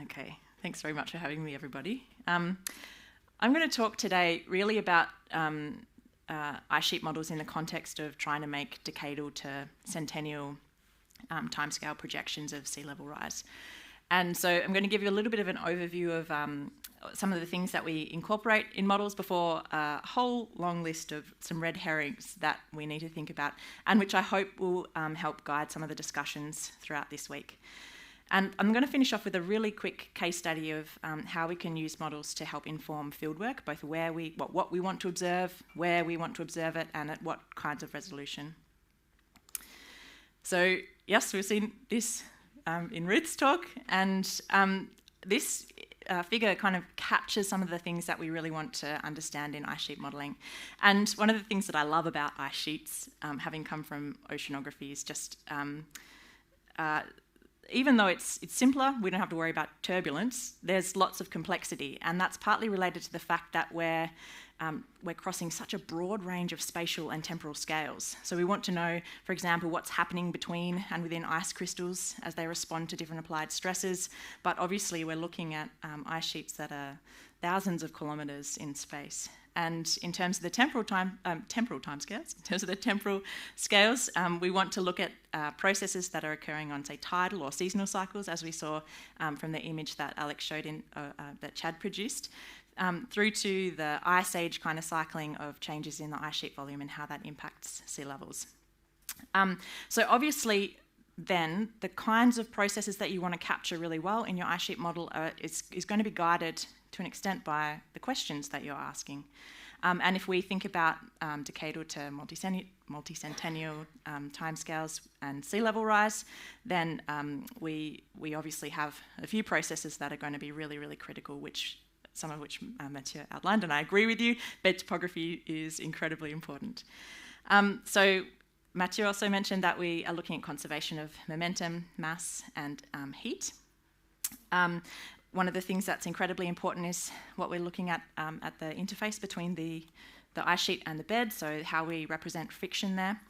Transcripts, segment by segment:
Okay, thanks very much for having me, everybody. I'm going to talk today really about ice sheet models in the context of trying to make decadal to centennial timescale projections of sea level rise. And so I'm going to give you a little bit of an overview of some of the things that we incorporate in models before a whole long list of some red herrings that we need to think about, and which I hope will help guide some of the discussions throughout this week. And I'm going to finish off with a really quick case study of how we can use models to help inform fieldwork, both what we want to observe, where we want to observe it, and at what kinds of resolution. So yes, we've seen this in Ruth's talk, and this figure kind of captures some of the things that we really want to understand in ice sheet modelling. And one of the things that I love about ice sheets, having come from oceanography, is just even though it's simpler, we don't have to worry about turbulence, there's lots of complexity, and that's partly related to the fact that we're crossing such a broad range of spatial and temporal scales. So we want to know, for example, what's happening between and within ice crystals as they respond to different applied stresses, but obviously we're looking at ice sheets that are thousands of kilometres in space. And in terms of the temporal scales, we want to look at processes that are occurring on, say, tidal or seasonal cycles, as we saw from the image that Alex showed that Chad produced, through to the ice age kind of cycling of changes in the ice sheet volume and how that impacts sea levels. So obviously, then the kinds of processes that you want to capture really well in your ice sheet model is going to be guided to an extent by the questions that you're asking. And if we think about decadal to multi-centennial timescales and sea level rise, then we obviously have a few processes that are going to be really, really critical, some of which Mathieu outlined, and I agree with you. Bed topography is incredibly important. So Mathieu also mentioned that we are looking at conservation of momentum, mass, and heat. One of the things that's incredibly important is what we're looking at the interface between the ice sheet and the bed, so how we represent friction there.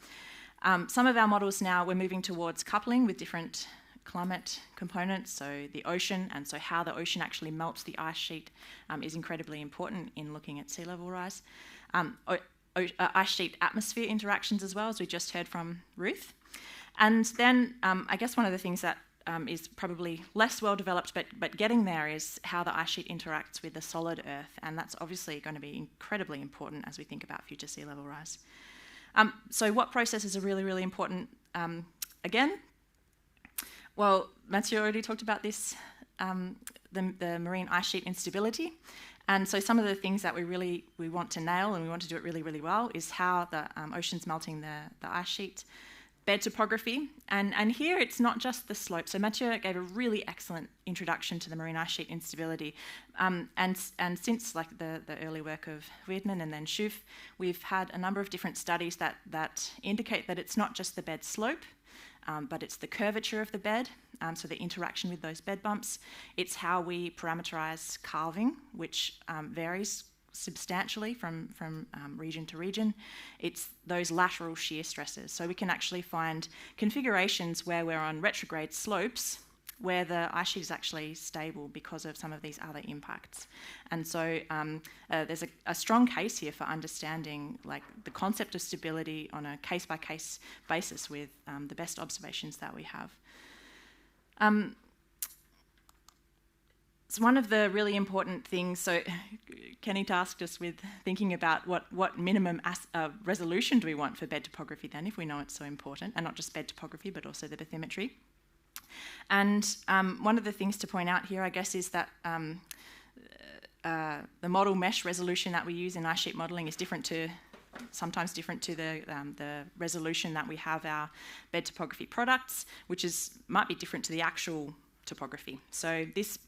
Some of our models now, we're moving towards coupling with different climate components, so the ocean, and so how the ocean actually melts the ice sheet is incredibly important in looking at sea level rise. Ice sheet atmosphere interactions as well, as we just heard from Ruth. And then I guess one of the things that is probably less well developed, but getting there, is how the ice sheet interacts with the solid Earth, and that's obviously going to be incredibly important as we think about future sea level rise. So what processes are really, really important? Again, well, Mathieu already talked about this, the marine ice sheet instability. And so some of the things that we want to nail, and we want to do it really, really well, is how the ocean's melting the ice sheet. Bed topography, and here it's not just the slope. So Mathieu gave a really excellent introduction to the marine ice sheet instability, and since like the early work of Wiedmann and then Schuf, we've had a number of different studies that indicate that it's not just the bed slope, but it's the curvature of the bed, so the interaction with those bed bumps. It's how we parameterize calving, which varies substantially from region to region. It's those lateral shear stresses. So we can actually find configurations where we're on retrograde slopes where the ice sheet is actually stable because of some of these other impacts. And so there's a strong case here for understanding like the concept of stability on a case-by-case basis with the best observations that we have. It's one of the really important things. So Kenny tasked us with thinking about what minimum resolution do we want for bed topography then, if we know it's so important, and not just bed topography, but also the bathymetry. And one of the things to point out here, I guess, is that the model mesh resolution that we use in ice sheet modelling is sometimes different to the resolution that we have our bed topography products, which might be different to the actual topography. So this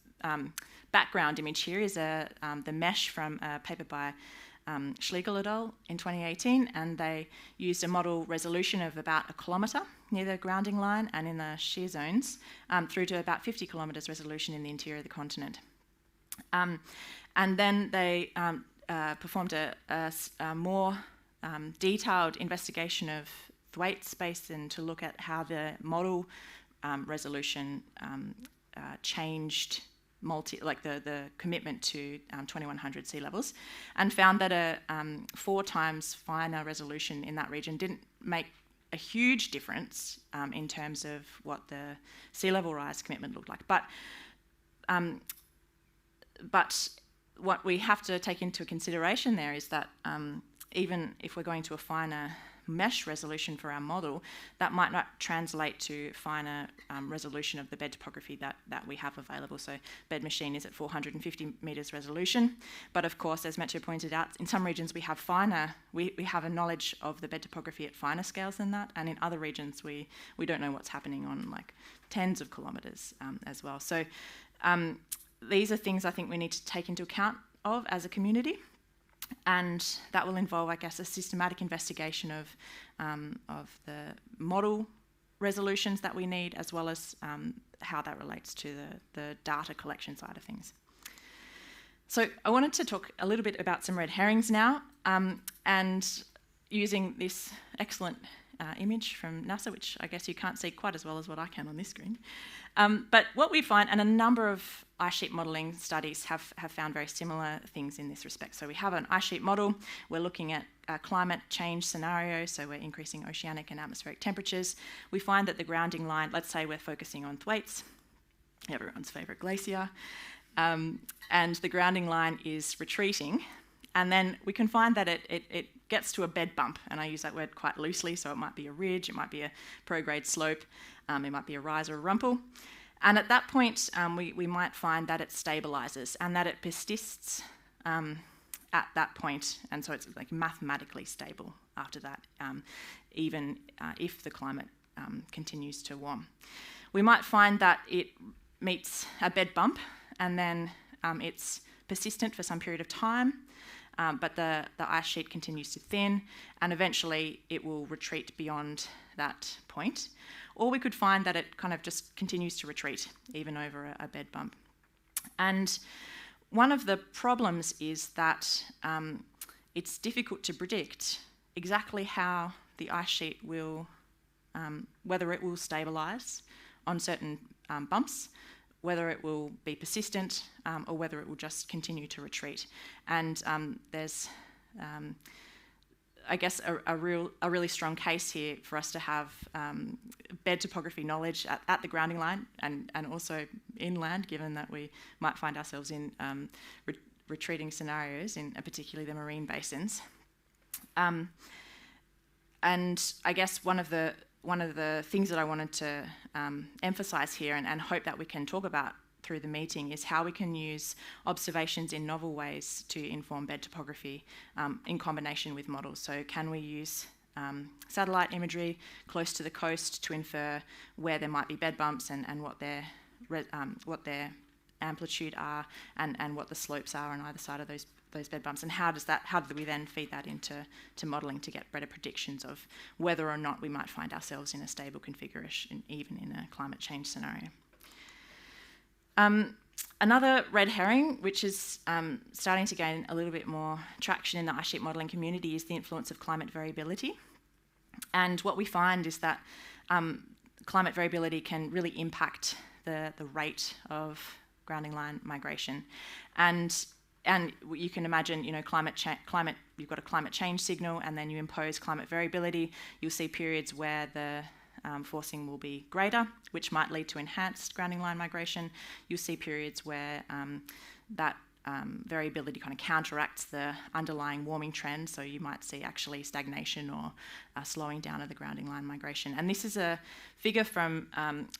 background image here is the mesh from a paper by Schlegel et al. In 2018, and they used a model resolution of about 1 kilometre near the grounding line and in the shear zones through to about 50 kilometres resolution in the interior of the continent. And then they performed a more detailed investigation of Thwaite space and to look at how the model resolution changed the commitment to 2100 sea levels, and found that a 4 times finer resolution in that region didn't make a huge difference in terms of what the sea level rise commitment looked like. But what we have to take into consideration there is that even if we're going to a finer mesh resolution for our model, that might not translate to finer resolution of the bed topography that we have available. So bed machine is at 450 metres resolution, but of course, as Metjo pointed out, in some regions we have we have a knowledge of the bed topography at finer scales than that, and in other regions we don't know what's happening on like tens of kilometres as well. So these are things I think we need to take into account of as a community. And that will involve, I guess, a systematic investigation of the model resolutions that we need, as well as how that relates to the data collection side of things. So I wanted to talk a little bit about some red herrings now, and using this excellent image from NASA, which I guess you can't see quite as well as what I can on this screen. But what we find, and a number of ice sheet modelling studies have found very similar things in this respect. So we have an ice sheet model, we're looking at climate change scenarios, so we're increasing oceanic and atmospheric temperatures. We find that the grounding line, let's say we're focusing on Thwaites, everyone's favourite glacier, and the grounding line is retreating, and then we can find that it gets to a bed bump, and I use that word quite loosely, so it might be a ridge, it might be a prograde slope, it might be a rise or a rumple. And at that point, we might find that it stabilises and that it persists at that point, and so it's like mathematically stable after that, even if the climate continues to warm. We might find that it meets a bed bump, and then it's persistent for some period of time, but the ice sheet continues to thin, and eventually it will retreat beyond that point. Or we could find that it kind of just continues to retreat, even over a bed bump. And one of the problems is that it's difficult to predict exactly how the ice sheet will, whether it will stabilise on certain bumps, whether it will be persistent, or whether it will just continue to retreat. And there's, I guess, a really strong case here for us to have bed topography knowledge at the grounding line and also inland, given that we might find ourselves in retreating scenarios, in particularly the marine basins. And I guess one of the things that I wanted to emphasise here and hope that we can talk about through the meeting is how we can use observations in novel ways to inform bed topography in combination with models. So can we use satellite imagery close to the coast to infer where there might be bed bumps and what their amplitude are and what the slopes are on either side of those bed bumps, and how do we then feed that into modelling to get better predictions of whether or not we might find ourselves in a stable configuration, even in a climate change scenario. Another red herring, which is starting to gain a little bit more traction in the ice sheet modelling community, is the influence of climate variability. And what we find is that climate variability can really impact the rate of grounding line migration. And you can imagine, climate, you've got a climate change signal, and then you impose climate variability. You'll see periods where the forcing will be greater, which might lead to enhanced grounding line migration. You'll see periods where that variability kind of counteracts the underlying warming trend, so you might see actually stagnation or slowing down of the grounding line migration. And this is a figure from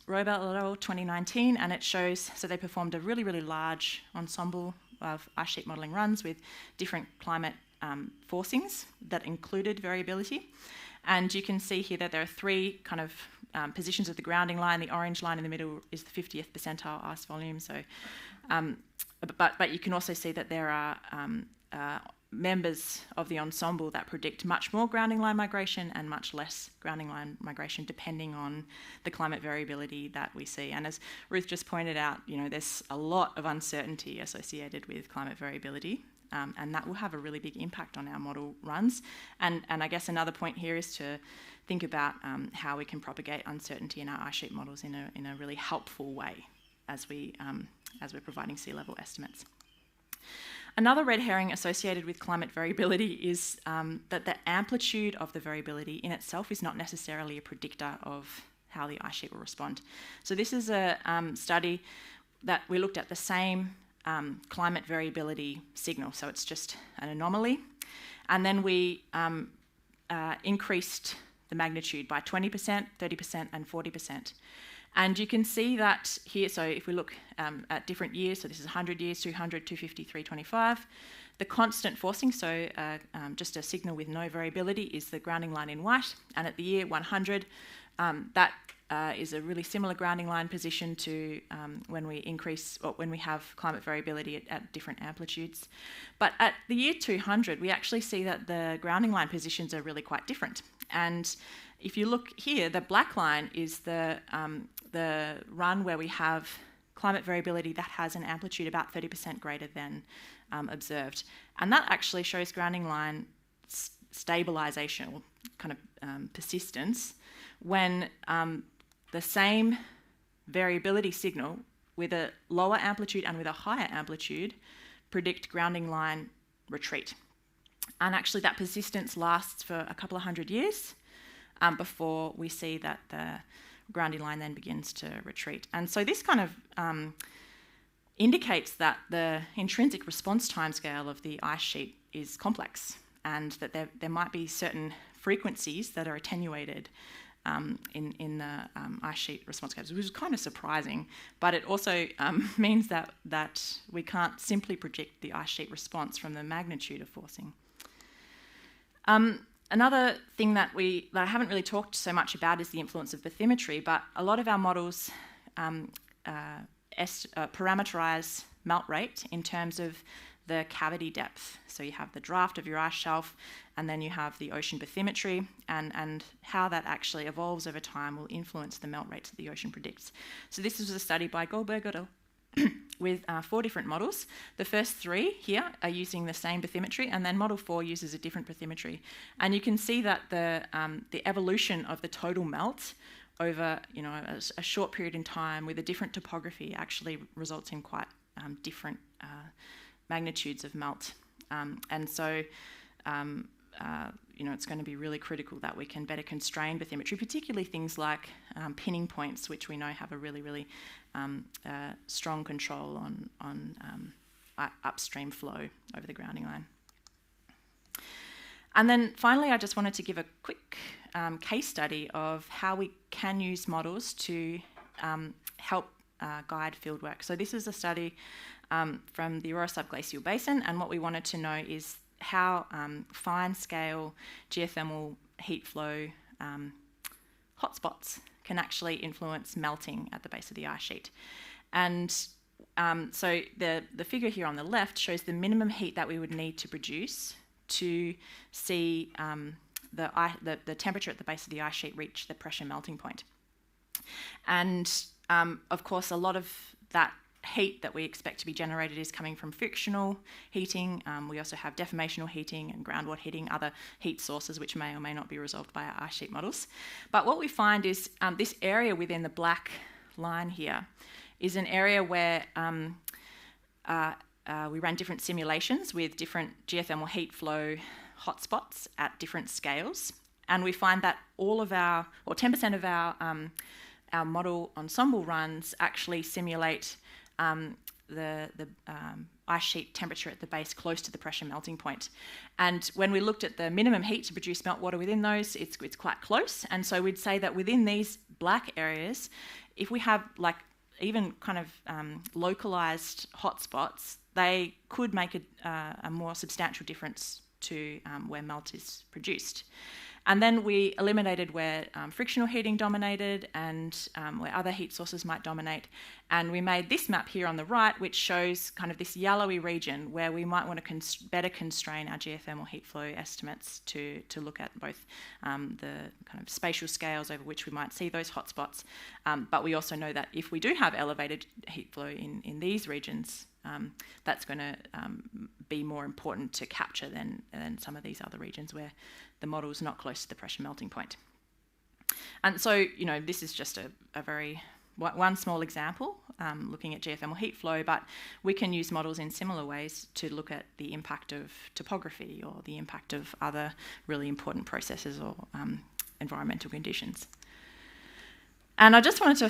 Robert et al. 2019, and it shows, so they performed a really, really large ensemble of ice sheet modelling runs with different climate forcings that included variability. And you can see here that there are three kind of positions of the grounding line. The orange line in the middle is the 50th percentile ice volume. So, but you can also see that there are members of the ensemble that predict much more grounding line migration and much less grounding line migration, depending on the climate variability that we see. And as Ruth just pointed out, there's a lot of uncertainty associated with climate variability. And that will have a really big impact on our model runs. And I guess another point here is to think about how we can propagate uncertainty in our ice sheet models in a really helpful way as we as we're providing sea level estimates. Another red herring associated with climate variability is that the amplitude of the variability in itself is not necessarily a predictor of how the ice sheet will respond. So this is a study that we looked at the same climate variability signal, so it's just an anomaly, and then we increased the magnitude by 20%, 30% and 40%. And you can see that here, so if we look at different years, so this is 100 years, 200, 250, 325, the constant forcing, so just a signal with no variability, is the grounding line in white, and at the year 100, that is a really similar grounding line position to when we increase, or when we have climate variability at different amplitudes. But at the year 200, we actually see that the grounding line positions are really quite different. And if you look here, the black line is the run where we have climate variability that has an amplitude about 30% greater than observed. And that actually shows grounding line stabilisation, or kind of persistence, when the same variability signal with a lower amplitude and with a higher amplitude predict grounding line retreat. And actually that persistence lasts for a couple of hundred years before we see that the grounding line then begins to retreat. And so this kind of indicates that the intrinsic response timescale of the ice sheet is complex, and that there might be certain frequencies that are attenuated in the ice sheet response curves, which is kind of surprising, but it also means that we can't simply predict the ice sheet response from the magnitude of forcing. Another thing that I haven't really talked so much about is the influence of bathymetry, but a lot of our models parameterise melt rate in terms of the cavity depth. So you have the draft of your ice shelf, and then you have the ocean bathymetry, and how that actually evolves over time will influence the melt rates that the ocean predicts. So this was a study by Goldberg et al. With 4 different models. The first 3 here are using the same bathymetry, and then model 4 uses a different bathymetry. And you can see that the evolution of the total melt over a short period in time with a different topography actually results in quite different magnitudes of melt. And so it's going to be really critical that we can better constrain bathymetry, particularly things like pinning points, which we know have a really strong control on upstream flow over the grounding line. And then finally, I just wanted to give a quick case study of how we can use models to help guide fieldwork. So this is a study from the Aurora subglacial basin, and what we wanted to know is how fine-scale geothermal heat flow hotspots can actually influence melting at the base of the ice sheet. And so the figure here on the left shows the minimum heat that we would need to produce to see the temperature at the base of the ice sheet reach the pressure melting point. And of course, a lot of that heat that we expect to be generated is coming from frictional heating. We also have deformational heating and groundwater heating, other heat sources which may or may not be resolved by our ice sheet models. But what we find is this area within the black line here is an area where we ran different simulations with different geothermal heat flow hotspots at different scales, and we find that all of our, or 10% of our model ensemble runs actually simulate the ice sheet temperature at the base close to the pressure melting point. And when we looked at the minimum heat to produce meltwater within those, it's quite close. And so we'd say that within these black areas, if we have like even kind of localized hotspots, they could make a more substantial difference to where melt is produced. And then we eliminated where frictional heating dominated and where other heat sources might dominate. And we made this map here on the right, which shows kind of this yellowy region where we might want to better constrain our geothermal heat flow estimates to look at both the kind of spatial scales over which we might see those hotspots. But we also know that if we do have elevated heat flow in these regions, that's going to be more important to capture than some of these other regions where the model is not close to the pressure melting point. And so, this is just a very one small example looking at geothermal heat flow, but we can use models in similar ways to look at the impact of topography or the impact of other really important processes or environmental conditions. And I just wanted to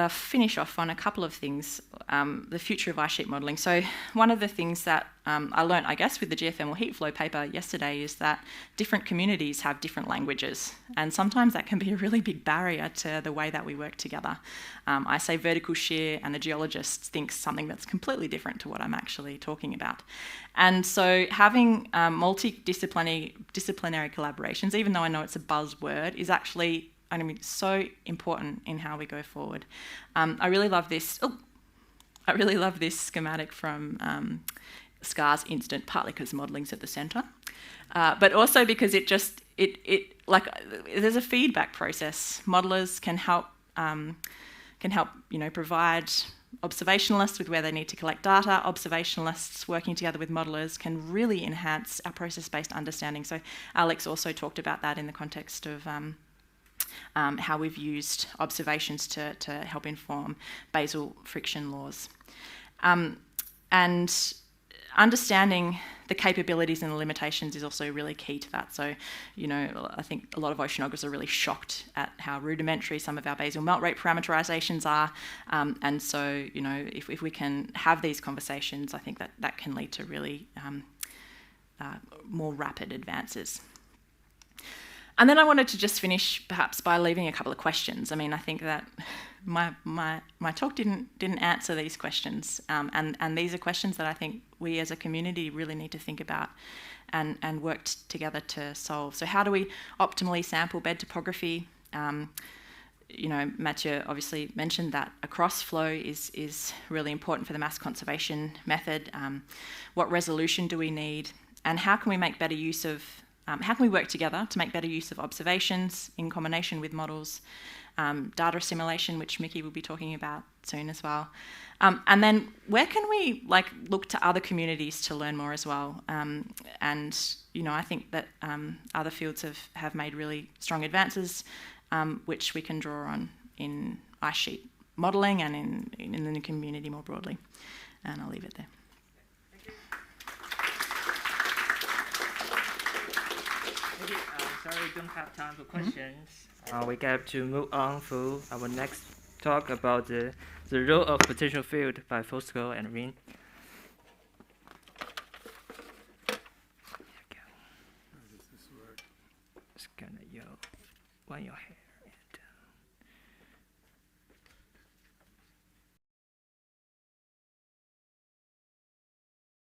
finish off on a couple of things, the future of ice sheet modelling. So one of the things that I learnt, I guess, with the geothermal heat flow paper yesterday is that different communities have different languages, and sometimes that can be a really big barrier to the way that we work together. I say vertical shear, and the geologist thinks something that's completely different to what I'm actually talking about. And so having multidisciplinary collaborations, even though I know it's a buzzword, is actually so important in how we go forward. I really love this. I really love this schematic from SCAR's incident, partly because modelling's at the centre, but also because there's a feedback process. Modellers can help provide observationalists with where they need to collect data. Observationalists working together with modellers can really enhance our process-based understanding. So Alex also talked about that in the context of how we've used observations to help inform basal friction laws. And understanding the capabilities and the limitations is also really key to that. So, I think a lot of oceanographers are really shocked at how rudimentary some of our basal melt rate parameterisations are. And so, if we can have these conversations, I think that can lead to really more rapid advances. And then I wanted to just finish perhaps by leaving a couple of questions. I think that my talk didn't answer these questions, and these are questions that I think we as a community really need to think about and work together to solve. So how do we optimally sample bed topography? Mathieu obviously mentioned that a cross flow is really important for the mass conservation method. What resolution do we need? And how can we make better use of how can we work together to make better use of observations in combination with models, data assimilation, which Mickey will be talking about soon as well. And then where can we look to other communities to learn more as well? And I think that other fields have made really strong advances, which we can draw on in ice sheet modelling and in the community more broadly. And I'll leave it there. Sorry, we don't have time for questions. We have to move on to our next talk about the role of potential field by Fosco and Rin. Scan your